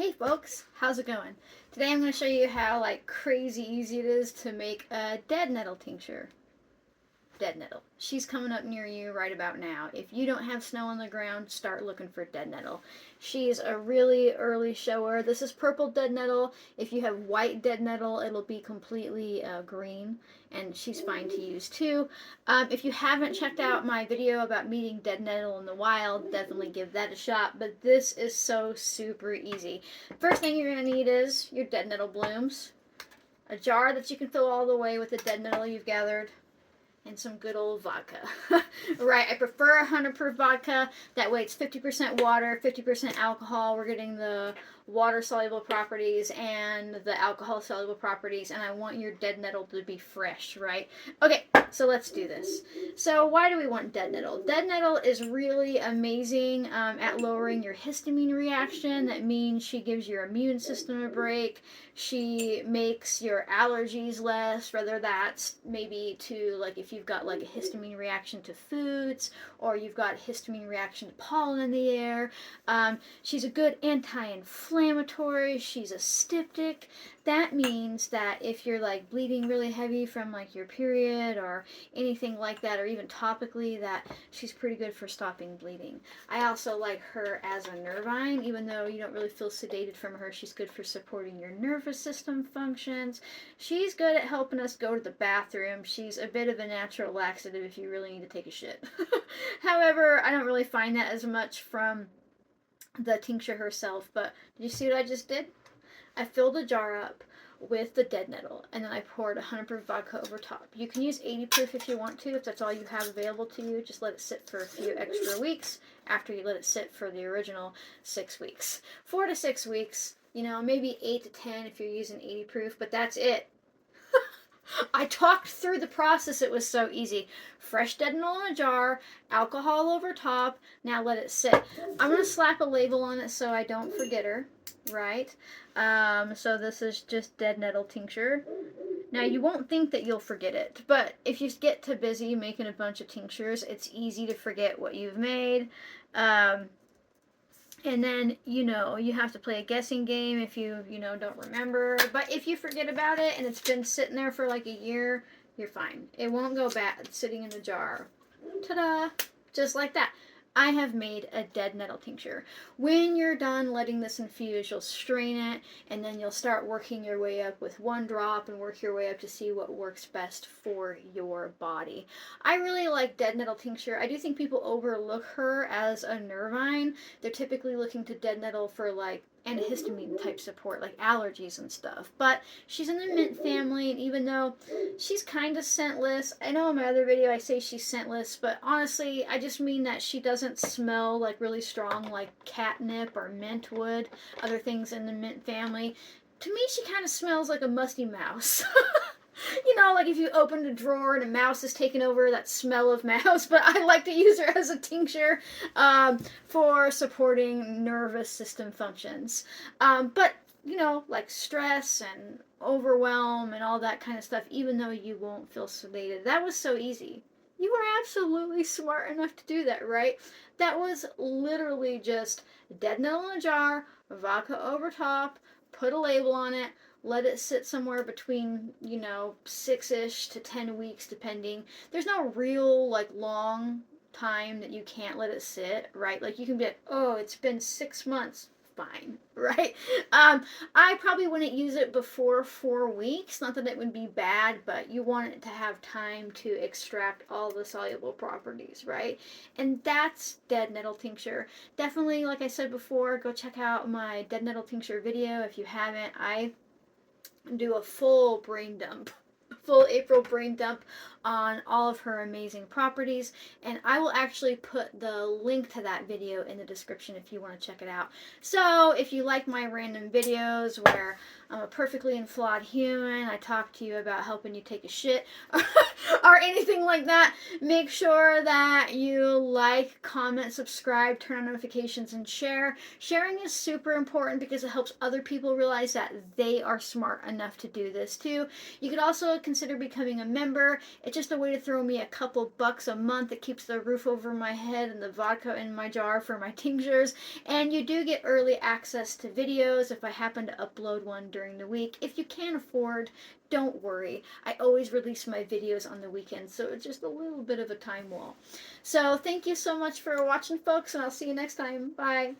Hey folks, how's it going? Today I'm going to show you how crazy easy it is to make a dead nettle tincture. Dead nettle. She's coming up near you right about now. If you don't have snow on the ground, start looking for dead nettle. She's a really early shower. This is purple dead nettle. If you have white dead nettle, it'll be completely green, and she's fine to use too. If you haven't checked out my video about meeting dead nettle in the wild, definitely give that a shot. But this is so super easy. First thing you're going to need is your dead nettle blooms, a jar that you can fill all the way with the dead nettle you've gathered, and some good old vodka. Right, I prefer 100 proof vodka. That way it's 50% water, 50% alcohol. We're getting the water soluble properties and the alcohol soluble properties, and I want your dead nettle to be fresh, right? Okay, so let's do this. So why do we want dead nettle? Dead nettle is really amazing at lowering your histamine reaction. That means she gives your immune system a break. She makes your allergies less, whether that's maybe to if you've got a histamine reaction to foods, or you've got histamine reaction to pollen in the air. She's a good anti-inflammatory. She's a styptic. That means that if you're bleeding really heavy from your period or anything like that, or even topically, that she's pretty good for stopping bleeding. I also like her as a nervine. Even though you don't really feel sedated from her, she's good for supporting your nervous system functions. She's good at helping us go to the bathroom. She's a bit of a natural laxative if you really need to take a shit. However, I don't really find that as much from the tincture herself. But did you see what I just did? I filled a jar up with the dead nettle, and then I poured 100 proof vodka over top. You can use 80 proof if you want to, if that's all you have available to you. Just let it sit for a few extra weeks after you let it sit for the original 6 weeks. 4 to 6 weeks, maybe 8 to 10 if you're using 80 proof, but that's it. I talked through the process. It was so easy. Fresh dead nettle in a jar, alcohol over top. Now let it sit. I'm going to slap a label on it so I don't forget her, right? So this is just dead nettle tincture. Now you won't think that you'll forget it, but if you get too busy making a bunch of tinctures, it's easy to forget what you've made. And then, you have to play a guessing game if you don't remember. But if you forget about it and it's been sitting there for a year, you're fine. It won't go bad sitting in the jar. Ta-da! Just like that. I have made a dead nettle tincture. When you're done letting this infuse, you'll strain it, and then you'll start working your way up with 1 drop and work your way up to see what works best for your body. I really like dead nettle tincture. I do think people overlook her as a nervine. They're typically looking to dead nettle for antihistamine type support, like allergies and stuff. But she's in the mint family, and even though she's kind of scentless, I know in my other video I say she's scentless, but honestly I just mean that she doesn't smell really strong like catnip or mint would, other things in the mint family. To me she kind of smells like a musty mouse. If you opened a drawer and a mouse is taking over, that smell of mouse. But I like to use her as a tincture for supporting nervous system functions. But, stress and overwhelm and all that kind of stuff, even though you won't feel sedated. That was so easy. You were absolutely smart enough to do that, right? That was literally just dead nettle in a jar, vodka over top, put a label on it, let it sit somewhere between 6-ish to 10 weeks depending. There's no real long time that you can't let it sit, right? You can be like, oh, it's been 6 months. Fine, right? I probably wouldn't use it before 4 weeks. Not that it would be bad, but you want it to have time to extract all the soluble properties, right? And that's dead nettle tincture. Definitely, like I said before, go check out my dead nettle tincture video if you haven't. I do a full brain dump, full April brain dump on all of her amazing properties, and I will actually put the link to that video in the description if you want to check it out. So if you like my random videos where I'm a perfectly flawed human, I talk to you about helping you take a shit or anything like that, make sure that you like, comment, subscribe, turn on notifications, and share. Sharing is super important because it helps other people realize that they are smart enough to do this too. You could also consider becoming a member. It's just a way to throw me a couple bucks a month. It keeps the roof over my head and the vodka in my jar for my tinctures. And you do get early access to videos if I happen to upload one during the week. If you can't afford, don't worry. I always release my videos on the weekends, so it's just a little bit of a time wall. So thank you so much for watching, folks, and I'll see you next time. Bye.